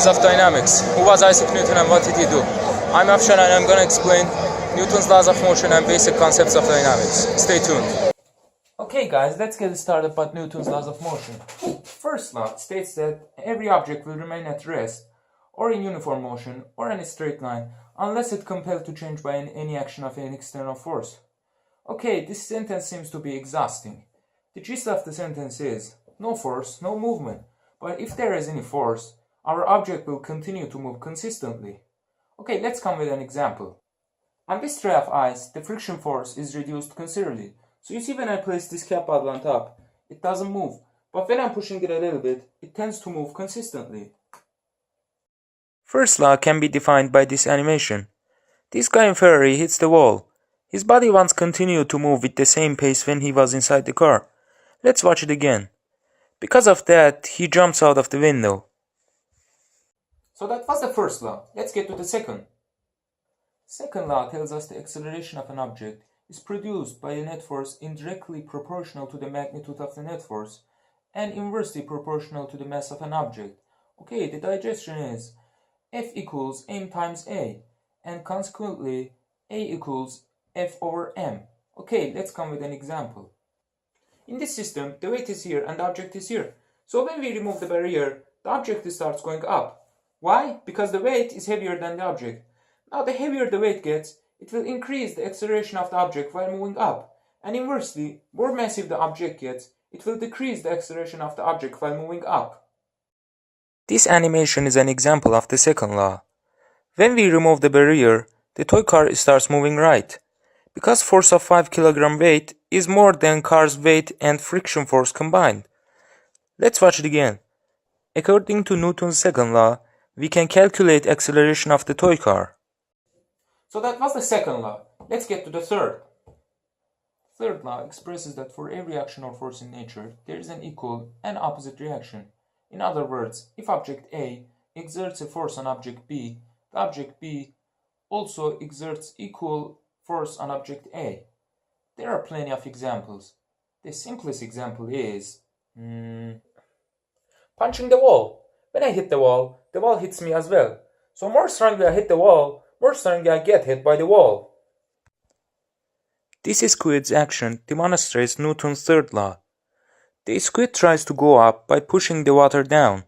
of dynamics. Who was Isaac Newton and what did he do? I'm Afshan and I'm going to explain Newton's laws of motion and basic concepts of dynamics. Stay tuned. Okay guys, let's get started about Newton's laws of motion. First law states that every object will remain at rest or in uniform motion or in a straight line unless it's compelled to change by any action of an external force. Okay, this sentence seems to be exhausting. The gist of the sentence is, no force, no movement. But if there is any force, our object will continue to move consistently. Okay, let's come with an example. On this tray of ice, the friction force is reduced considerably. So you see when I place this cap bottle on top, it doesn't move. But when I'm pushing it a little bit, it tends to move consistently. First law can be defined by this animation. This guy in Ferrari hits the wall. His body once continued to move with the same pace when he was inside the car. Let's watch it again. Because of that, he jumps out of the window. So that was the first law. Let's get to the second. Second law tells us the acceleration of an object is produced by a net force indirectly proportional to the magnitude of the net force and inversely proportional to the mass of an object. Okay, the digestion is F equals m times a, and consequently a equals F over m. Okay, let's come with an example. In this system, the weight is here and the object is here. So when we remove the barrier, the object starts going up. Why? Because the weight is heavier than the object. Now the heavier the weight gets, it will increase the acceleration of the object while moving up. And inversely, more massive the object gets, it will decrease the acceleration of the object while moving up. This animation is an example of the second law. When we remove the barrier, the toy car starts moving right. Because force of 5 kg weight is more than car's weight and friction force combined. Let's watch it again. According to Newton's second law, we can calculate acceleration of the toy car. So that was the second law. Let's get to the third. Third law expresses that for every action or force in nature, there is an equal and opposite reaction. In other words, if object A exerts a force on object B, the object B also exerts equal force on object A. There are plenty of examples. The simplest example is punching the wall. When I hit the wall hits me as well. So more strongly I hit the wall, more strongly I get hit by the wall. This squid's action demonstrates Newton's third law. The squid tries to go up by pushing the water down.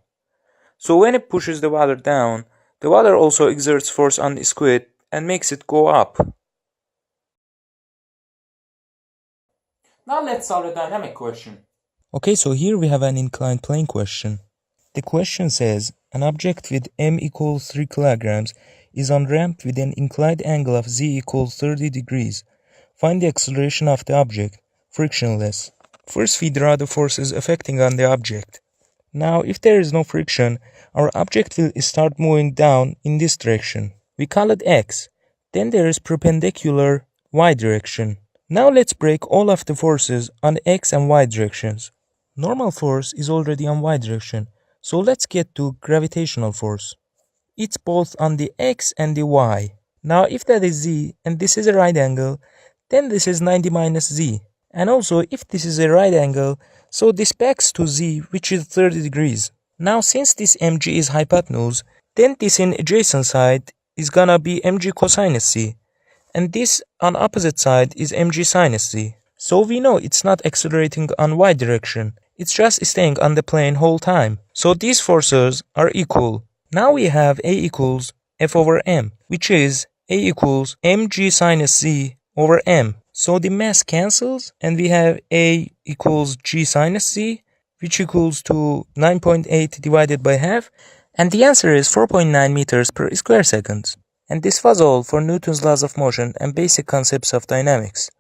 So when it pushes the water down, the water also exerts force on the squid and makes it go up. Now let's solve a dynamic question. Okay, so here we have an inclined plane question. The question says, an object with m equals 3 kilograms is on ramp with an inclined angle of z equals 30 degrees. Find the acceleration of the object, frictionless. First we draw the forces affecting on the object. Now if there is no friction, our object will start moving down in this direction. We call it x. Then there is perpendicular y direction. Now let's break all of the forces on x and y directions. Normal force is already on y direction, so let's get to gravitational force. It's both on the x and the y. Now if that is z and this is a right angle, then this is 90 minus z. And also if this is a right angle, so this backs to z, which is 30 degrees. Now since this mg is hypotenuse, then this in adjacent side is gonna be mg cosinus z. And this on opposite side is mg sinus z. So we know it's not accelerating on y direction. It's just staying on the plane whole time. So these forces are equal. Now we have A equals F over m, which is A equals mg sinus z over m. So the mass cancels and we have A equals g sinus z, which equals to 9.8 divided by half. And the answer is 4.9 meters per square seconds. And this was all for Newton's laws of motion and basic concepts of dynamics.